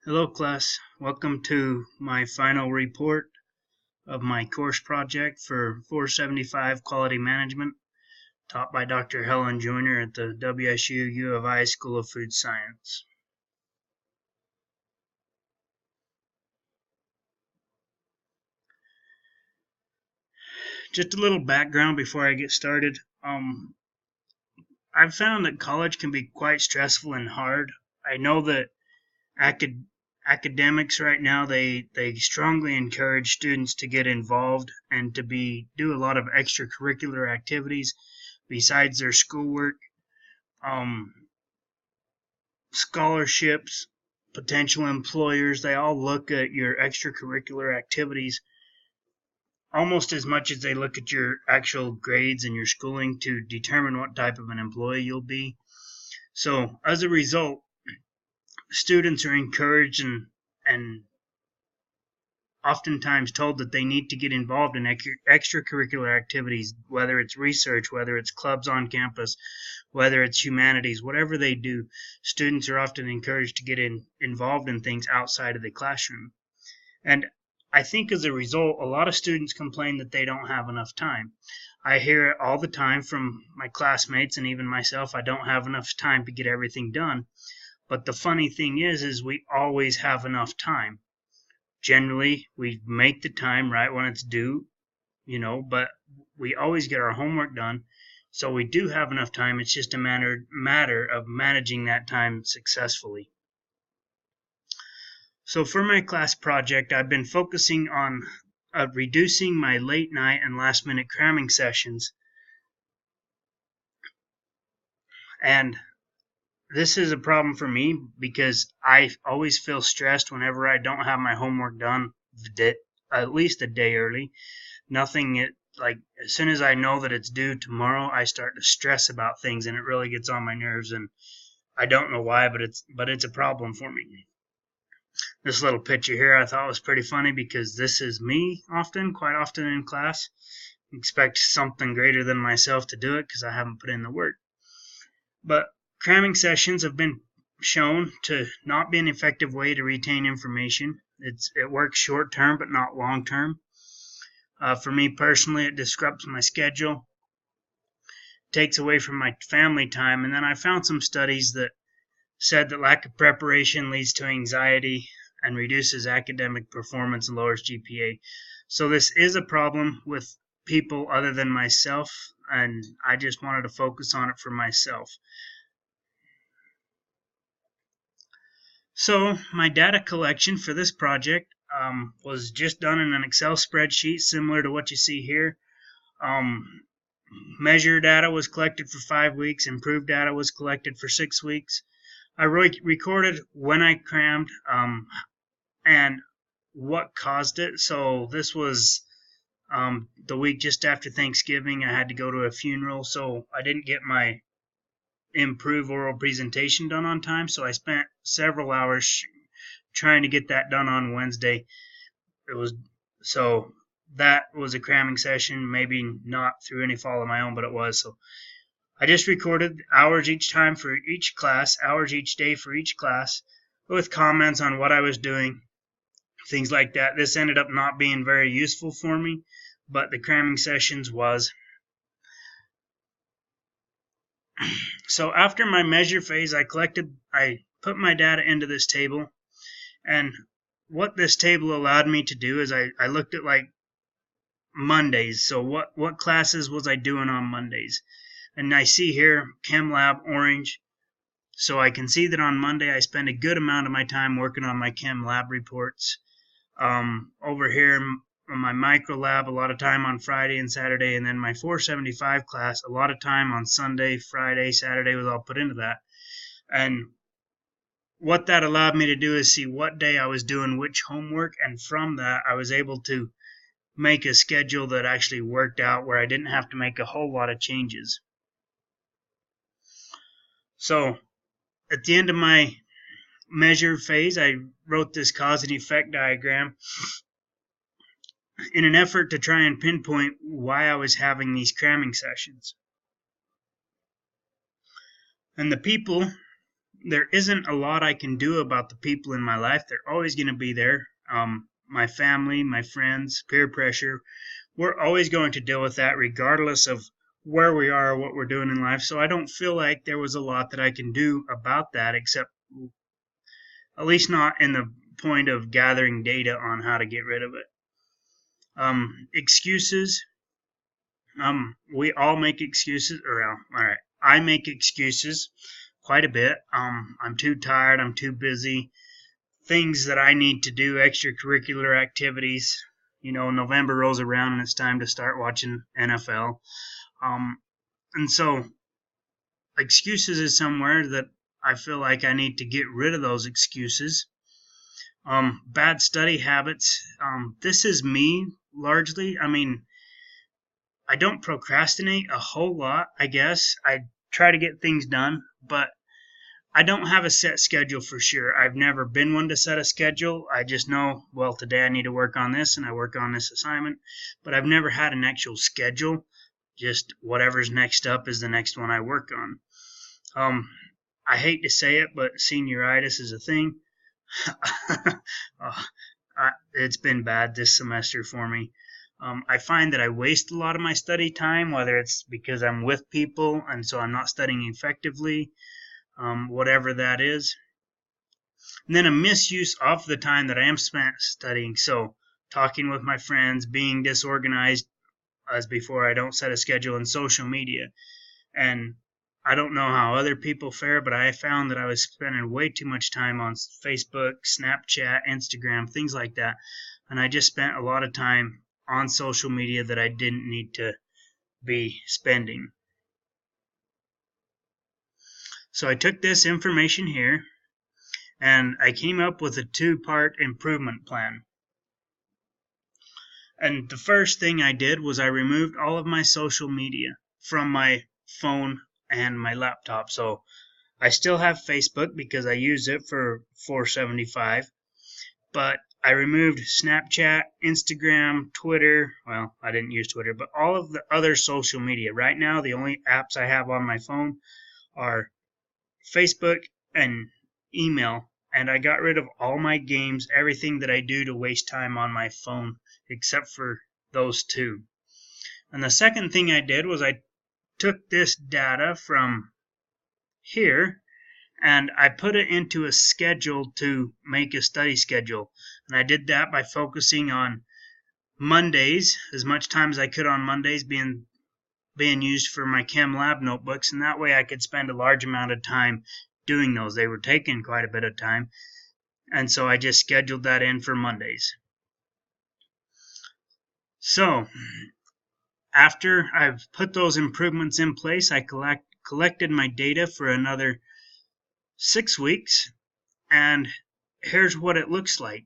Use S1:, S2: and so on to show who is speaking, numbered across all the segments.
S1: Hello class, welcome to my final report of my course project for 475 Quality Management, taught by Dr. Helen Joyner at the WSU U of I School of Food Science. Just a little background before I get started. I've found that college can be quite stressful and hard. I know that academics right now, they strongly encourage students to get involved and to do a lot of extracurricular activities besides their schoolwork. Scholarships, potential employers, they all look at your extracurricular activities almost as much as they look at your actual grades and your schooling to determine what type of an employee you'll be. So as a result, students are encouraged and oftentimes told that they need to get involved in extracurricular activities, whether it's research, whether it's clubs on campus, whether it's humanities, whatever they do. Students are often encouraged to get involved in things outside of the classroom. And I think as a result, a lot of students complain that they don't have enough time. I hear it all the time from my classmates and even myself. I don't have enough time to get everything done. But the funny thing is we always have enough time. Generally, we make the time right when it's due, but we always get our homework done. So we do have enough time. It's just a matter of managing that time successfully. So for my class project, I've been focusing on reducing my late night and last minute cramming sessions. And this is a problem for me because I always feel stressed whenever I don't have my homework done at least a day early. Like as soon as I know that it's due tomorrow, I start to stress about things and it really gets on my nerves, and I don't know why, but it's a problem for me. This little picture here I thought was pretty funny because this is me quite often in class. Expect something greater than myself to do it because I haven't put in the work. But cramming sessions have been shown to not be an effective way to retain information. It works short term but not long term. For me personally, it disrupts my schedule, takes away from my family time, and then I found some studies that said that lack of preparation leads to anxiety and reduces academic performance and lowers GPA. So this is a problem with people other than myself, and I just wanted to focus on it for myself. So my data collection for this project was just done in an Excel spreadsheet similar to what you see here. Measure data was collected for 5 weeks. Improved data was collected for 6 weeks. I recorded when I crammed and what caused it. So this was the week just after Thanksgiving. I had to go to a funeral, so I didn't get my improve oral presentation done on time, so I spent several hours trying to get that done on Wednesday. So that was a cramming session, maybe not through any fault of my own, but it was. So I just recorded hours each time for each class, hours each day for each class, with comments on what I was doing, things like that. This ended up not being very useful for me, but the cramming sessions was. So after my measure phase, I put my data into this table, and what this table allowed me to do is I looked at like Mondays. So what classes was I doing on Mondays? And I see here Chem Lab orange. So I can see that on Monday I spend a good amount of my time working on my Chem Lab reports. Over here on my micro lab, a lot of time on Friday and Saturday, and then my 475 class, a lot of time on Sunday, Friday, Saturday was all put into that. And what that allowed me to do is see what day I was doing which homework, and from that I was able to make a schedule that actually worked out where I didn't have to make a whole lot of changes. So at the end of my measure phase, I wrote this cause and effect diagram in an effort to try and pinpoint why I was having these cramming sessions. And the people there isn't a lot I can do about the people in my life. They're always going to be there. My family, my friends, peer pressure. We're always going to deal with that regardless of where we are or what we're doing in life. So I don't feel like there was a lot that I can do about that, except at least not in the point of gathering data on how to get rid of it. Excuses. We all make excuses, or all right, I make excuses quite a bit. I'm too tired. I'm too busy. Things that I need to do, extracurricular activities. November rolls around and it's time to start watching NFL. And so excuses is somewhere that I feel like I need to get rid of those excuses. Bad study habits. This is me largely. I mean, I don't procrastinate a whole lot, I guess. I try to get things done, but I don't have a set schedule for sure. I've never been one to set a schedule. I just know, well, today I need to work on this and I work on this assignment, but I've never had an actual schedule. Just whatever's next up is the next one I work on. I hate to say it, but senioritis is a thing. It's been bad this semester for me. I find that I waste a lot of my study time, whether it's because I'm with people and so I'm not studying effectively, whatever that is. And then a misuse of the time that I am spent studying. So talking with my friends, being disorganized as before, I don't set a schedule, in social media. And I don't know how other people fare, but I found that I was spending way too much time on Facebook, Snapchat, Instagram, things like that. And I just spent a lot of time on social media that I didn't need to be spending. So I took this information here and I came up with a 2-part improvement plan. And the first thing I did was I removed all of my social media from my phone and my laptop. So I still have Facebook because I use it for 475, but I removed Snapchat, Instagram, Twitter. Well, I didn't use Twitter, but all of the other social media. Right now, the only apps I have on my phone are Facebook and email, and I got rid of all my games, everything that I do to waste time on my phone, except for those 2. And the second thing I did was I took this data from here and I put it into a schedule to make a study schedule. And I did that by focusing on Mondays, as much time as I could on Mondays being used for my Chem Lab notebooks, and that way I could spend a large amount of time doing those. They were taking quite a bit of time, and so I just scheduled that in for Mondays. So after I've put those improvements in place, I collected my data for another 6 weeks, and here's what it looks like.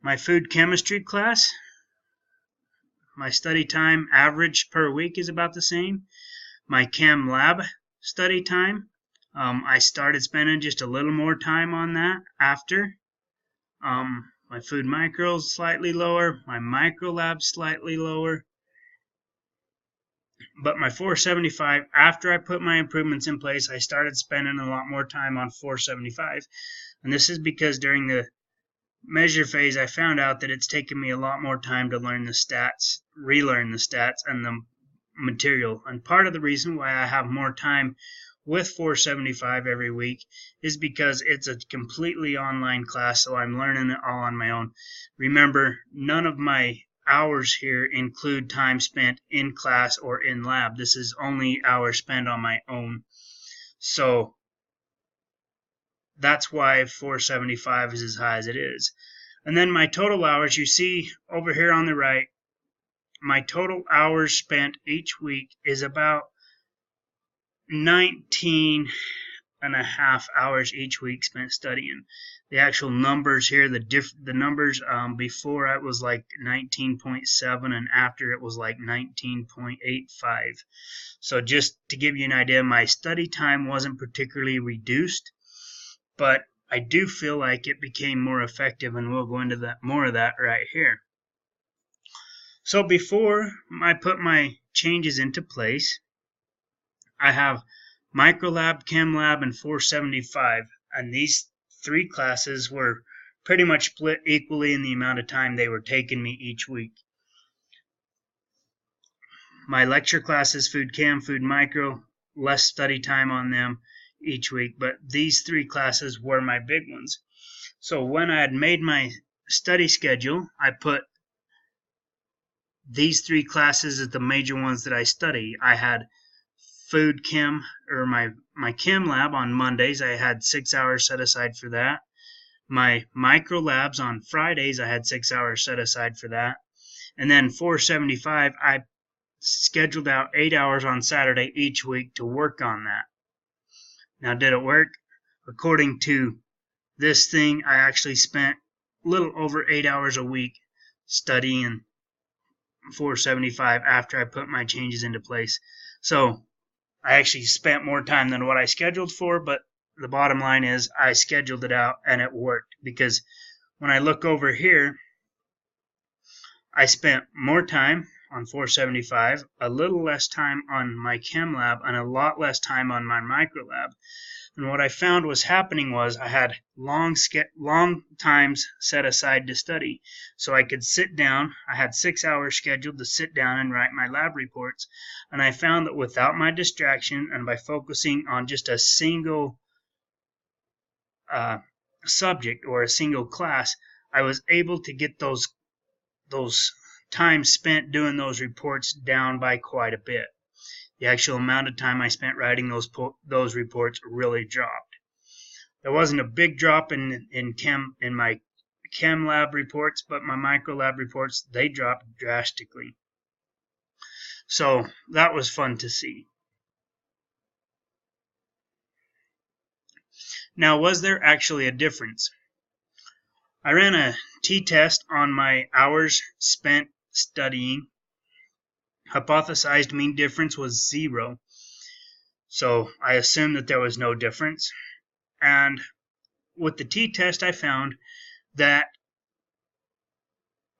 S1: My food chemistry class, my study time average per week is about the same. My Chem Lab study time, I started spending just a little more time on that after. My food micros slightly lower, my micro lab slightly lower. But my 475, after I put my improvements in place, I started spending a lot more time on 475. And this is because during the measure phase, I found out that it's taken me a lot more time to learn the stats, relearn the stats and the material. And part of the reason why I have more time with 475 every week is because it's a completely online class, so I'm learning it all on my own. Remember, none of my hours here include time spent in class or in lab. This is only hours spent on my own. So that's why 475 is as high as it is. And then my total hours, you see over here on the right, my total hours spent each week is about 19 and a half hours each week spent studying. The actual numbers here, the numbers before it was like 19.7 and after it was like 19.85. So just to give you an idea, my study time wasn't particularly reduced, but I do feel like it became more effective, and we'll go into that more of that right here. So before I put my changes into place, I have Microlab, ChemLab, and 475. And these 3 classes were pretty much split equally in the amount of time they were taking me each week. My lecture classes, Food Chem, Food Micro, less study time on them each week, but these 3 classes were my big ones. So when I had made my study schedule, I put these 3 classes as the major ones that I study. I had Food Chem, or my Chem Lab on Mondays. I had 6 hours set aside for that. My Micro Labs on Fridays, I had 6 hours set aside for that. And then 475, I scheduled out 8 hours on Saturday each week to work on that. Now, did it work? According to this thing, I actually spent a little over 8 hours a week studying 475 after I put my changes into place. So I actually spent more time than what I scheduled for, but the bottom line is I scheduled it out and it worked, because when I look over here, I spent more time on 475, a little less time on my Chem Lab, and a lot less time on my Micro Lab. And what I found was happening was I had long times set aside to study. So I could sit down. I had 6 hours scheduled to sit down and write my lab reports. And I found that without my distraction and by focusing on just a single subject or a single class, I was able to get those time spent doing those reports down by quite a bit. The actual amount of time I spent writing those reports really dropped. There wasn't a big drop in my Chem Lab reports, but my Micro Lab reports, they dropped drastically. So that was fun to see. Now, was there actually a difference? I ran a t-test on my hours spent studying. Hypothesized mean difference was 0. So I assumed that there was no difference. And with the t-test, I found that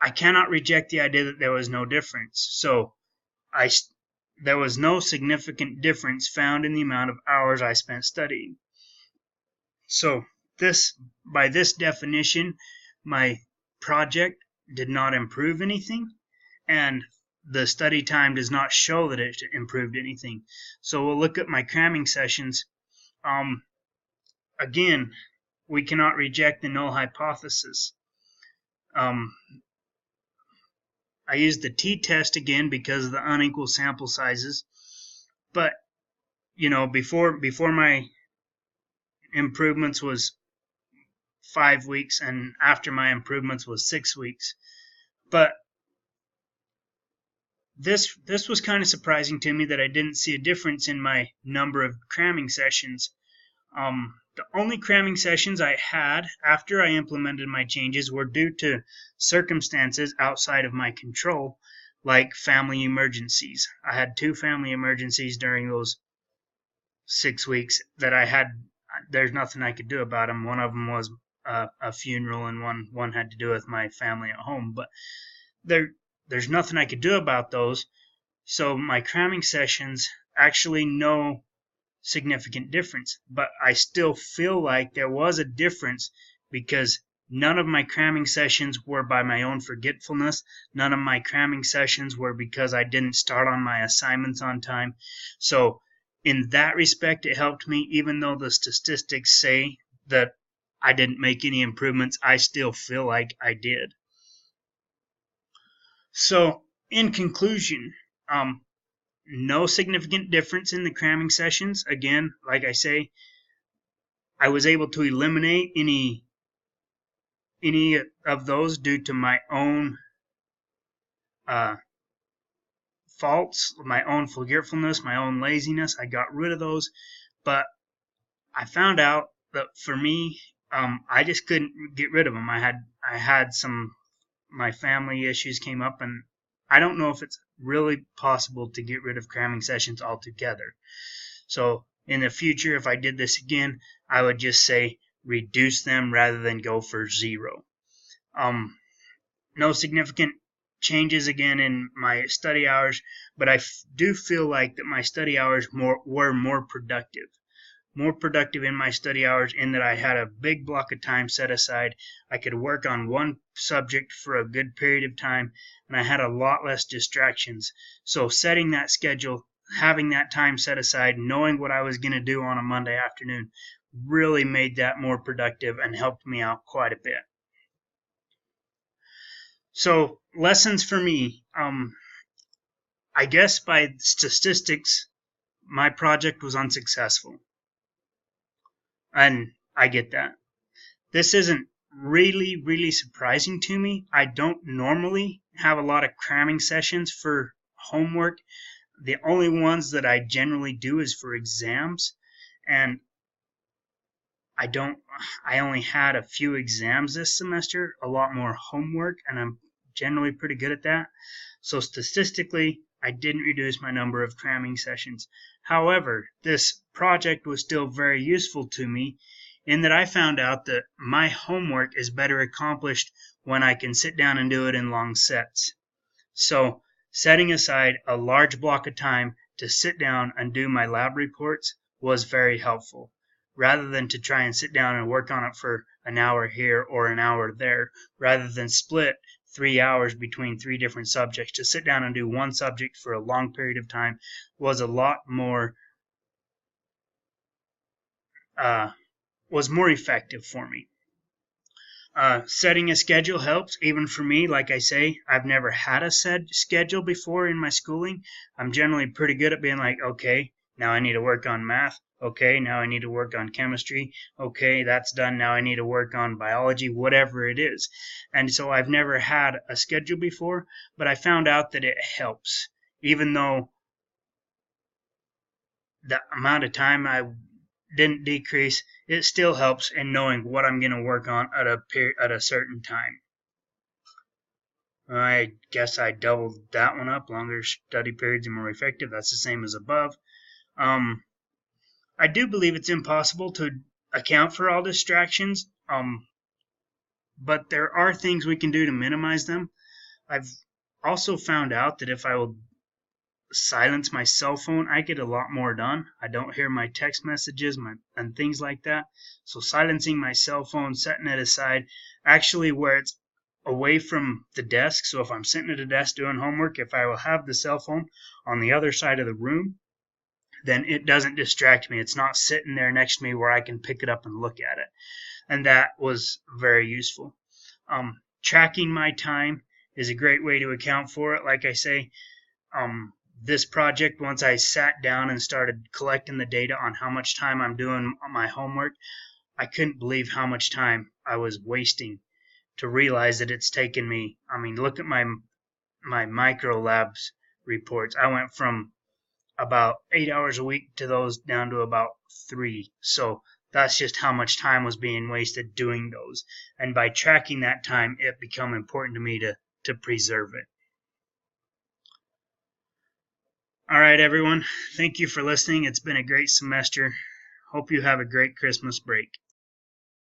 S1: I cannot reject the idea that there was no difference. So there was no significant difference found in the amount of hours I spent studying. So by this definition, my project did not improve anything, and the study time does not show that it improved anything. So we'll look at my cramming sessions. Again, we cannot reject the null hypothesis. I used the t-test again because of the unequal sample sizes. But, before my improvements was 5 weeks, and after my improvements was 6 weeks. But this was kind of surprising to me that I didn't see a difference in my number of cramming sessions. The only cramming sessions I had after I implemented my changes were due to circumstances outside of my control, like family emergencies. I had 2 family emergencies during those 6 weeks that I had. There's nothing I could do about them. One of them was a funeral, and one had to do with my family at home. But there's nothing I could do about those. So my cramming sessions, actually no significant difference. But I still feel like there was a difference, because none of my cramming sessions were by my own forgetfulness. None of my cramming sessions were because I didn't start on my assignments on time. So in that respect, it helped me. Even though the statistics say that I didn't make any improvements, I still feel like I did. So in conclusion, no significant difference in the cramming sessions. Again, like I say, I was able to eliminate any of those due to my own faults, my own forgetfulness, my own laziness. I got rid of those, but I found out that for me, I just couldn't get rid of them. I had my family issues came up, and I don't know if it's really possible to get rid of cramming sessions altogether. So in the future, if I did this again, I would just say reduce them rather than go for 0. No significant changes again in my study hours, but I do feel like that my study hours were more productive. More productive in my study hours in that I had a big block of time set aside. I could work on one subject for a good period of time, and I had a lot less distractions. So setting that schedule, having that time set aside, knowing what I was going to do on a Monday afternoon really made that more productive and helped me out quite a bit. So lessons for me, I guess by statistics, my project was unsuccessful. And I get that. This isn't really surprising to me. I don't normally have a lot of cramming sessions for homework. The only ones that I generally do is for exams, and I only had a few exams this semester, a lot more homework, and I'm generally pretty good at that. So statistically, I didn't reduce my number of cramming sessions. However, this project was still very useful to me in that I found out that my homework is better accomplished when I can sit down and do it in long sets. So setting aside a large block of time to sit down and do my lab reports was very helpful, rather than to try and sit down and work on it for an hour here or an hour there, rather than split 3 hours between 3 different subjects. To sit down and do one subject for a long period of time was a lot more effective for me. Setting a schedule helps, even for me. Like I say, I've never had a set schedule before in my schooling. I'm generally pretty good at being like, okay, now I need to work on math. Okay, now I need to work on chemistry. Okay, that's done. Now I need to work on biology, whatever it is. And so I've never had a schedule before, but I found out that it helps. Even though the amount of time I didn't decrease, it still helps in knowing what I'm going to work on at a certain time. I guess I doubled that one up. Longer study periods are more effective. That's the same as above. I do believe it's impossible to account for all distractions, but there are things we can do to minimize them. I've also found out that if I will silence my cell phone, I get a lot more done. I don't hear my text messages and things like that. So silencing my cell phone, setting it aside, actually where it's away from the desk. So if I'm sitting at a desk doing homework, if I will have the cell phone on the other side of the room, then it doesn't distract me. It's not sitting there next to me where I can pick it up and look at it. And that was very useful. Tracking my time is a great way to account for it. Like I say, this project, once I sat down and started collecting the data on how much time I'm doing my homework, I couldn't believe how much time I was wasting to realize that it's taken me. I mean, look at my micro labs reports. I went from about 8 hours a week to those down to about 3. So that's just how much time was being wasted doing those. And by tracking that time, it became important to me to preserve it. All right, everyone. Thank you for listening. It's been a great semester. Hope you have a great Christmas break.